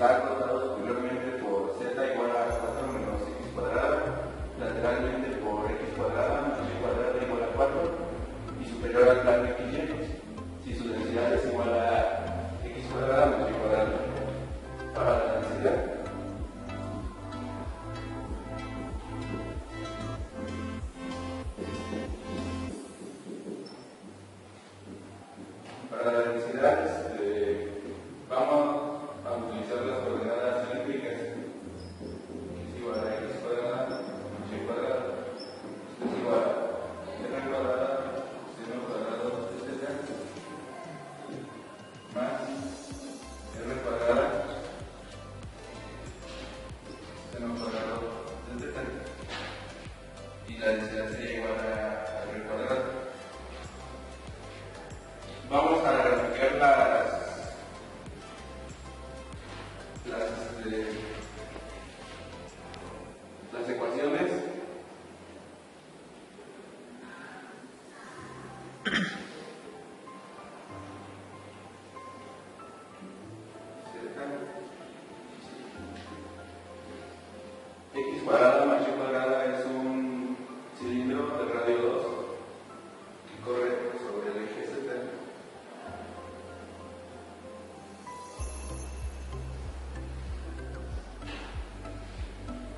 está rotado superiormente por z igual a 4 menos x cuadrada, lateralmente por x cuadrada menos y cuadrada igual a 4 y superior al plano x si su densidad es igual a x cuadrada menos y cuadrada. Para la densidad, vamos a utilizar las coordenadas cilíndricas, que es igual a x cuadrada menos y cuadrada, esto es igual a r cuadrada seno cuadrado de z más r cuadrada seno cuadrado de z, y la densidad sería igual a r cuadrado. Vamos a graficar las ecuaciones. X cuadrada más y cuadrada es un cilindro de radio 2 que corre sobre el eje Z.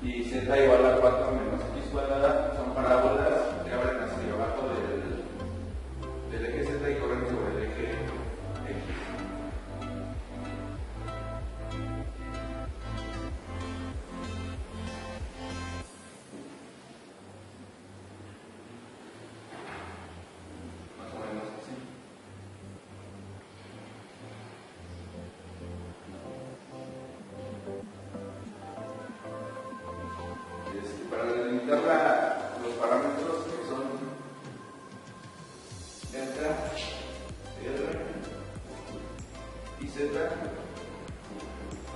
Y z igual a 4 menos x cuadrada son parábolas que abren hacia abajo del eje z y corren sobre el eje x. Más o menos así. Para delimitar los parámetros que son delta, r y z,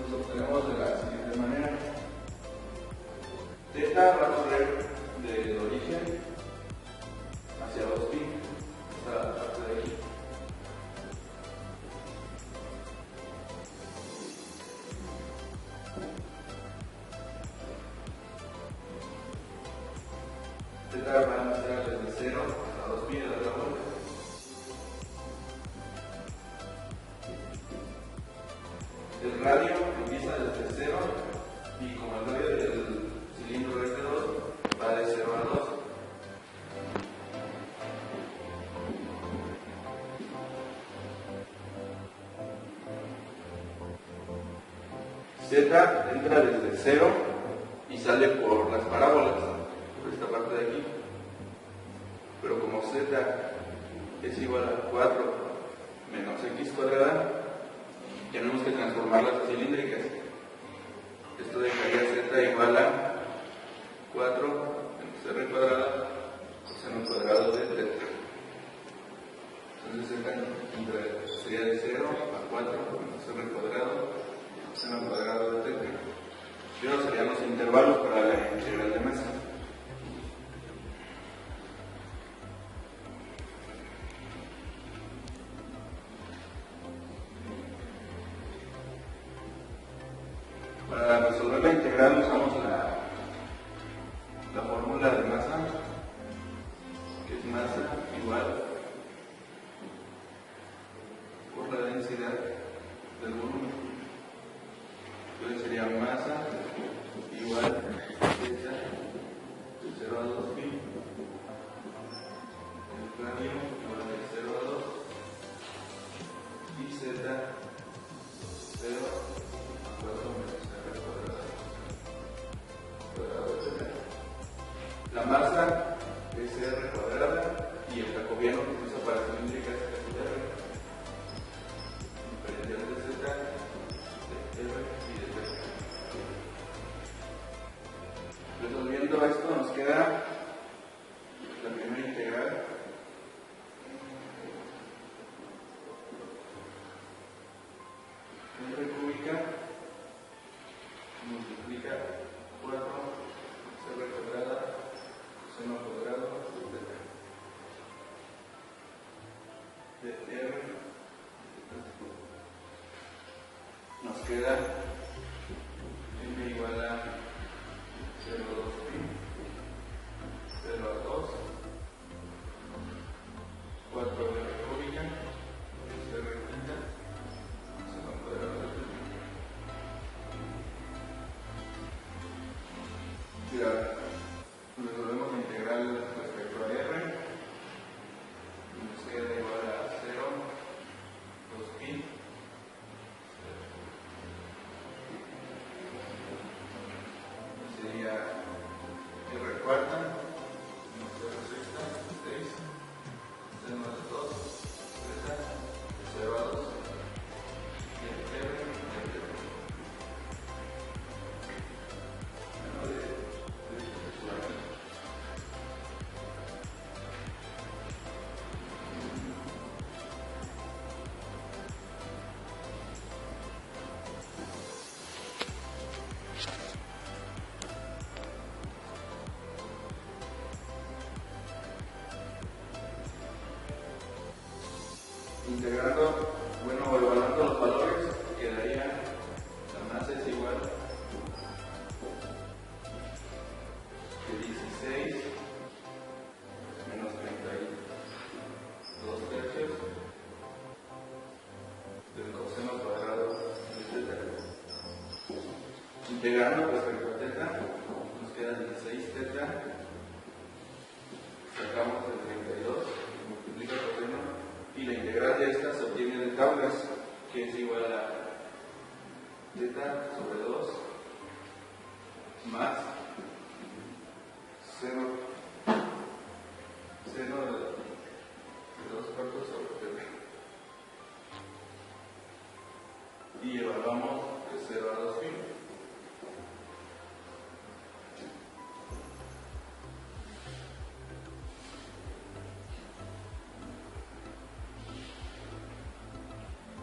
los obtenemos de la siguiente manera. Delta va a correr del origen hacia 2pi, esta parte de aquí. Z va a ser desde 0 hasta 2pi de la vuelta. El radio empieza desde 0 y como el radio del cilindro es de 2, va de 0 a 2. Z entra desde 0 y sale por las parábolas, por esta parte de aquí. Pero como z es igual a 4 menos x cuadrada, tenemos que transformarlas a cilíndricas. Esto dejaría z igual a 4 menos r cuadrada seno cuadrado de z. Entonces z sería de 0 a 4 menos r cuadrado seno cuadrado de z. Y ahora serían los intervalos para la integral de masa. Para resolver la integral usamos la fórmula de masa, que es masa igual por la densidad del volumen. Entonces sería masa igual z de 0 a 2pi, el radio igual de 0 a 2 y z 0 a 4 menos r cuadrado de z. La masa es r cuadrada y el jacobiano que se usa para cilíndrica es r. Diferencial de z, de r y de z. Resolviendo esto nos queda la primera integral. R cúbica multiplica 4 r cuadrada seno cuadrado de r. Nos queda bueno, evaluando los valores, quedaría la masa es igual que 16 menos 32 tercios del coseno cuadrado de teta. Integrando respecto a teta, nos queda 16 teta, sacamos el 32, multiplica el coseno, y la integral de esta se obtiene de tablas, que es igual a teta sobre 2 más seno de 2 cuartos sobre teta. Y evaluamos de 0 a 2 pi.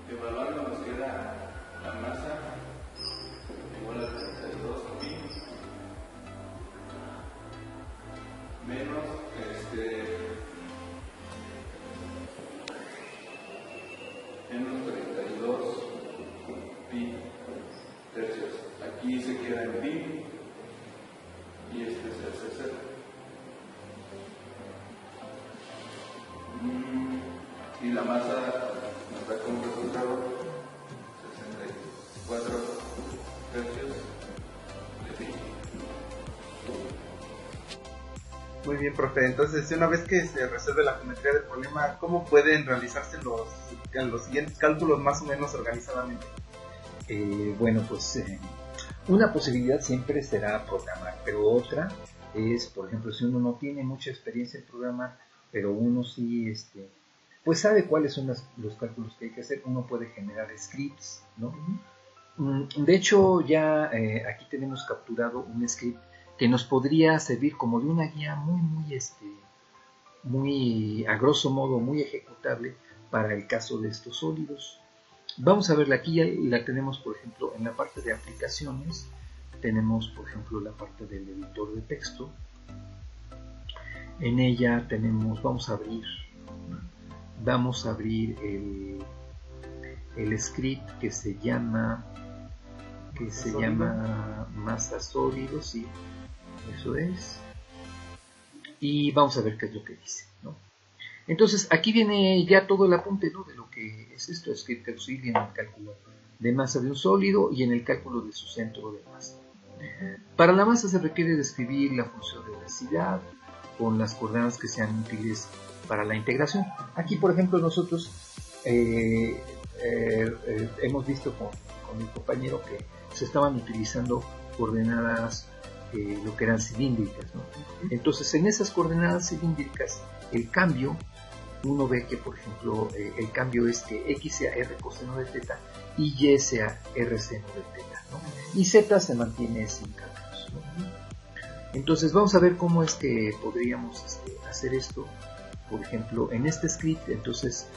Evaluando nos queda la masa igual a 32 pi menos menos 32 pi tercios. Aquí se queda en pi y este es el C0. Y la masa nos da como resultado 64 tercios de pi. Muy bien, profe. Entonces, una vez que se resuelve la geometría del problema, ¿cómo pueden realizarse los siguientes cálculos más o menos organizadamente? Bueno, pues una posibilidad siempre será programar, pero otra es, por ejemplo, si uno no tiene mucha experiencia en programar, pero uno sí pues sabe cuáles son los cálculos que hay que hacer, uno puede generar scripts, ¿no? De hecho, ya aquí tenemos capturado un script que nos podría servir como de una guía muy a grosso modo, muy ejecutable para el caso de estos sólidos. Vamos a verla aquí, ya la tenemos, por ejemplo, en la parte de aplicaciones, tenemos, por ejemplo, la parte del editor de texto. En ella tenemos, vamos a abrir el script que se llama masa sólido, sí, eso es, y vamos a ver qué es lo que dice, ¿no? Entonces aquí viene ya todo el apunte, ¿no?, de lo que es esto, script auxilio en el cálculo de masa de un sólido y en el cálculo de su centro de masa. Para la masa se requiere describir la función de densidad con las coordenadas que sean útiles para la integración. Aquí, por ejemplo, nosotros hemos visto con mi compañero que se estaban utilizando coordenadas lo que eran cilíndricas, ¿no? Entonces, en esas coordenadas cilíndricas, el cambio, uno ve que, por ejemplo, el cambio es que x sea r coseno de teta y y sea r seno de teta, ¿no? Y z se mantiene sin cambios, ¿no? Entonces, vamos a ver cómo es que podríamos hacer esto. Por ejemplo, en este script, entonces,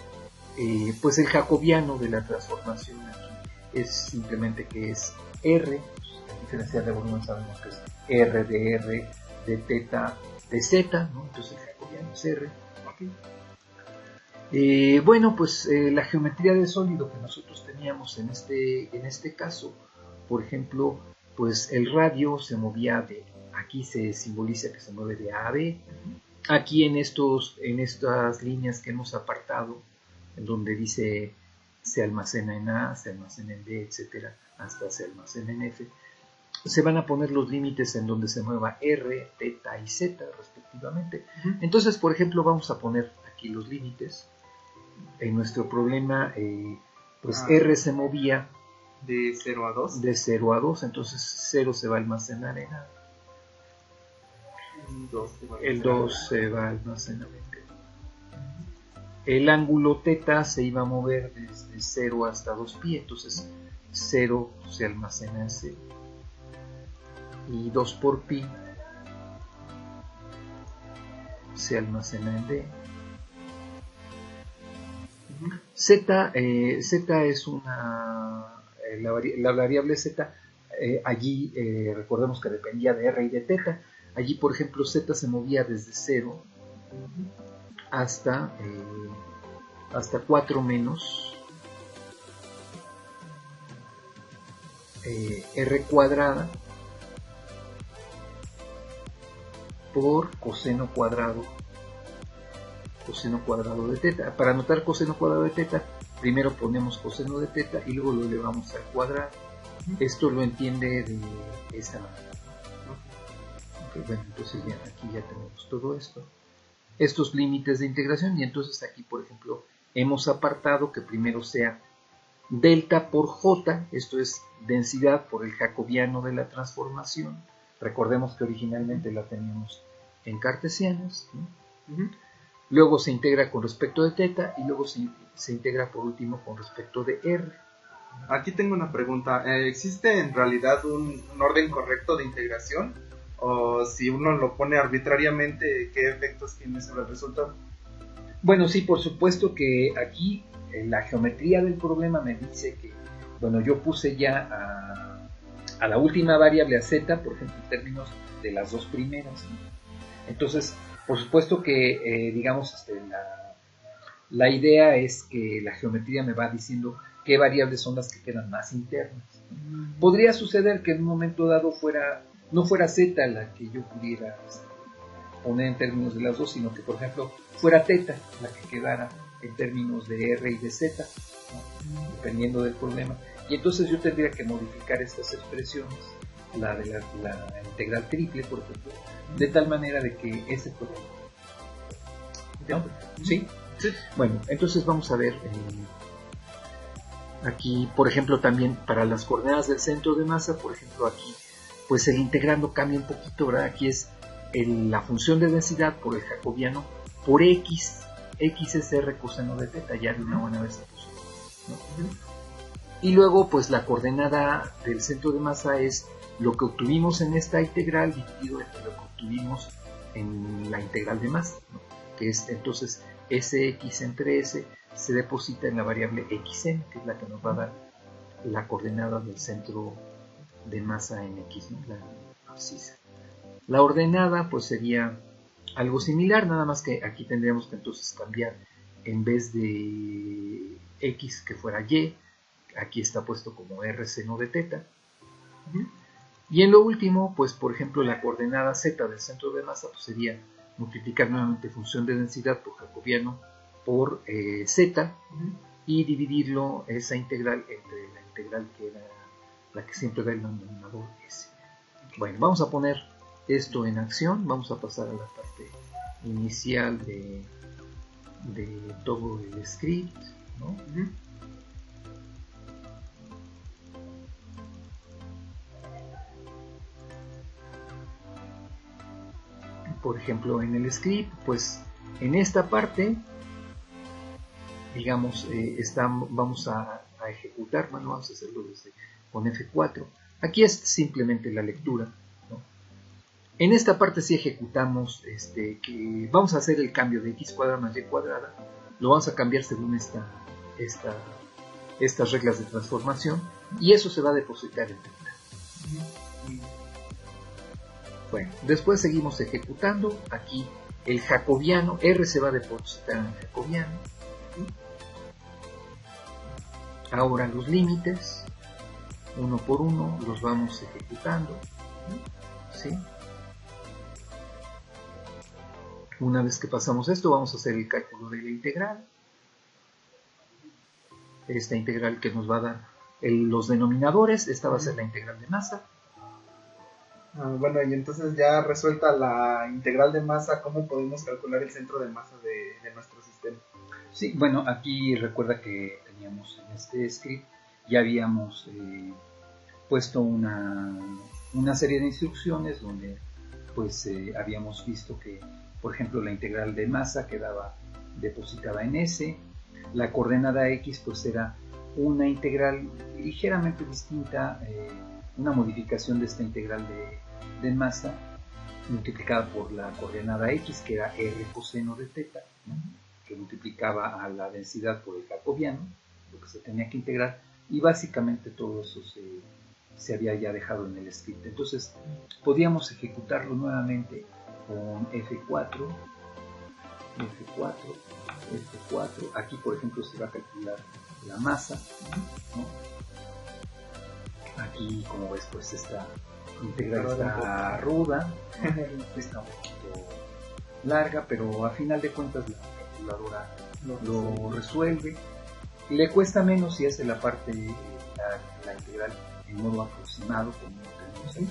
pues el jacobiano de la transformación aquí es simplemente que es r, pues, el diferencial de volumen sabemos que es r de teta de z, ¿no? Entonces el jacobiano es r. ¿Okay? Bueno, pues la geometría del sólido que nosotros teníamos en este caso, por ejemplo, pues el radio se movía aquí se simboliza que se mueve de A a B. Aquí en estas líneas que hemos apartado, en donde dice se almacena en A, se almacena en B, etcétera, hasta se almacena en F, se van a poner los límites en donde se mueva R, teta y Z respectivamente. Entonces, por ejemplo, vamos a poner aquí los límites. En nuestro problema, pues R se movía de 0 a 2. De 0 a 2, entonces 0 se va a almacenar en A. El 2 se va a almacenar en B. El ángulo teta se iba a mover desde 0 hasta 2pi, entonces 0 se almacena en C. Y 2 por pi se almacena en D. Z es la variable Z, allí recordemos que dependía de R y de teta. Allí, por ejemplo, Z se movía desde 0 hasta 4 menos R cuadrada por coseno cuadrado de teta. Para anotar coseno cuadrado de teta, primero ponemos coseno de teta y luego lo elevamos al cuadrado. Esto lo entiende de esta manera. Okay, bueno, entonces ya, aquí ya tenemos todo esto. Estos límites de integración, y entonces aquí, por ejemplo, hemos apartado que primero sea delta por J, esto es densidad por el jacobiano de la transformación. Recordemos que originalmente la teníamos en cartesianos, ¿no? Luego se integra con respecto de teta y luego se integra por último con respecto de R. Aquí tengo una pregunta. ¿Existe en realidad un orden correcto de integración? ¿O si uno lo pone arbitrariamente, qué efectos tiene sobre el resultado? Bueno, sí, por supuesto que aquí la geometría del problema me dice que, bueno, yo puse ya a la última variable, a z, por ejemplo, en términos de las dos primeras, ¿no? Entonces, por supuesto que, digamos, la idea es que la geometría me va diciendo qué variables son las que quedan más internas. Podría suceder que en un momento dado no fuera z la que yo pudiera poner en términos de las dos, sino que, por ejemplo, fuera teta la que quedara en términos de r y de z, ¿no? Dependiendo del problema. Y entonces yo tendría que modificar estas expresiones, la de la integral triple, por ejemplo, de tal manera de que ese problema, ¿no? ¿Sí? Sí. Bueno, entonces vamos a ver aquí, por ejemplo, también para las coordenadas del centro de masa, por ejemplo, aquí, pues el integrando cambia un poquito, ¿verdad? Aquí es la función de densidad por el jacobiano por x es r coseno de teta, ya de una buena vez, ¿no? Y luego, pues la coordenada del centro de masa es lo que obtuvimos en esta integral dividido entre lo que obtuvimos en la integral de masa, ¿no? Que es entonces sx entre s se deposita en la variable xn, que es la que nos va a dar la coordenada del centro de masa en x, ¿no? La abscisa. La ordenada pues sería algo similar, nada más que aquí tendríamos que entonces cambiar, en vez de x que fuera y, aquí está puesto como r seno de teta. Y en lo último, pues por ejemplo la coordenada z del centro de masa pues, sería multiplicar nuevamente función de densidad por jacobiano por z y dividirlo esa integral entre la integral que era la que siempre da el denominador s. Bueno, vamos a poner esto en acción, vamos a pasar a la parte inicial de todo el script, ¿no? Por ejemplo, en el script, pues en esta parte, digamos, vamos a ejecutar, bueno, vamos a hacerlo con F4. Aquí es simplemente la lectura, ¿no? En esta parte sí ejecutamos, que vamos a hacer el cambio de x cuadrada más y cuadrada, lo vamos a cambiar según estas reglas de transformación, y eso se va a depositar en teta. Bueno, después seguimos ejecutando. Aquí el jacobiano, R se va a depositar en el jacobiano. Ahora los límites, uno por uno, los vamos ejecutando, ¿sí? Una vez que pasamos esto, vamos a hacer el cálculo de la integral. Esta integral que nos va a dar los denominadores, esta va a ser la integral de masa. Bueno, y entonces ya resuelta la integral de masa, ¿cómo podemos calcular el centro de masa de nuestro sistema? Sí, bueno, aquí recuerda que teníamos en este script, ya habíamos puesto una serie de instrucciones donde pues habíamos visto que, por ejemplo, la integral de masa quedaba depositada en S, la coordenada X pues era una integral ligeramente distinta, una modificación de esta integral de masa multiplicada por la coordenada X, que era R coseno de teta, ¿no? Que multiplicaba a la densidad por el jacobiano, lo que se tenía que integrar, y básicamente todo eso se había ya dejado en el script. Entonces podíamos ejecutarlo nuevamente con F4, aquí por ejemplo se va a calcular la masa, ¿no? aquí, como ves, pues esta integral está ruda, está un poquito larga, pero a final de cuentas la calculadora lo resuelve. Le cuesta menos si hace la parte, la integral en modo aproximado, como tenemos aquí.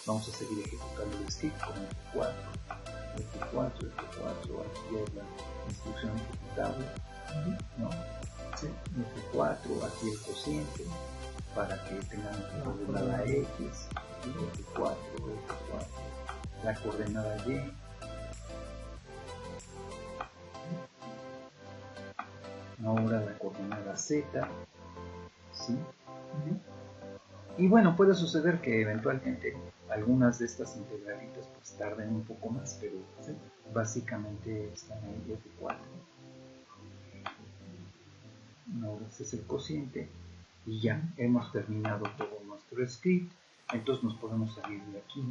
Vamos a seguir ejecutando el script con F4, aquí es la instrucción ejecutable, ¿no? Sí. F4, aquí el cociente, para que tengan la coordenada X, F4, la coordenada Y, ahora la coordenada Z, ¿sí? Y bueno, puede suceder que eventualmente algunas de estas integralitas pues tarden un poco más, pero básicamente están en F4. Ahora este es el cociente y ya hemos terminado todo nuestro script. Entonces nos podemos salir de aquí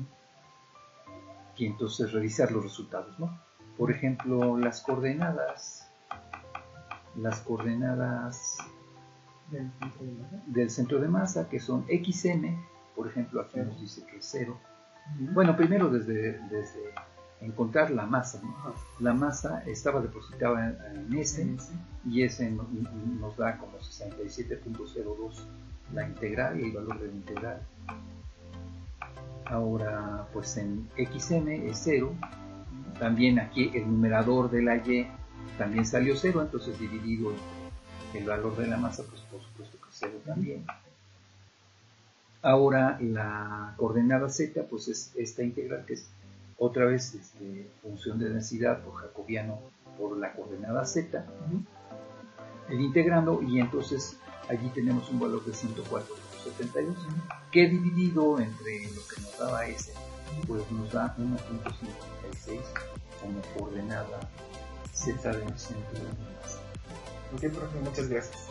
y entonces revisar los resultados, ¿no? Por ejemplo, las coordenadas del centro de masa, que son XM, por ejemplo, aquí nos dice que es 0. Bueno, primero desde encontrar la masa, ¿no? La masa estaba depositada en S, y S nos da como 67.02 la integral y el valor de la integral. Ahora, pues en XM es 0. También aquí el numerador de la Y también salió 0, entonces dividido el valor de la masa, pues por supuesto que es 0 también. Ahora la coordenada Z, pues es esta integral que es otra vez función de densidad por jacobiano por la coordenada Z, el integrando, y entonces allí tenemos un valor de 104.72 que dividido entre lo que nos daba S, pues nos da 1.56 como coordenada Z del centro de la masa. Ok, profe, muchas gracias.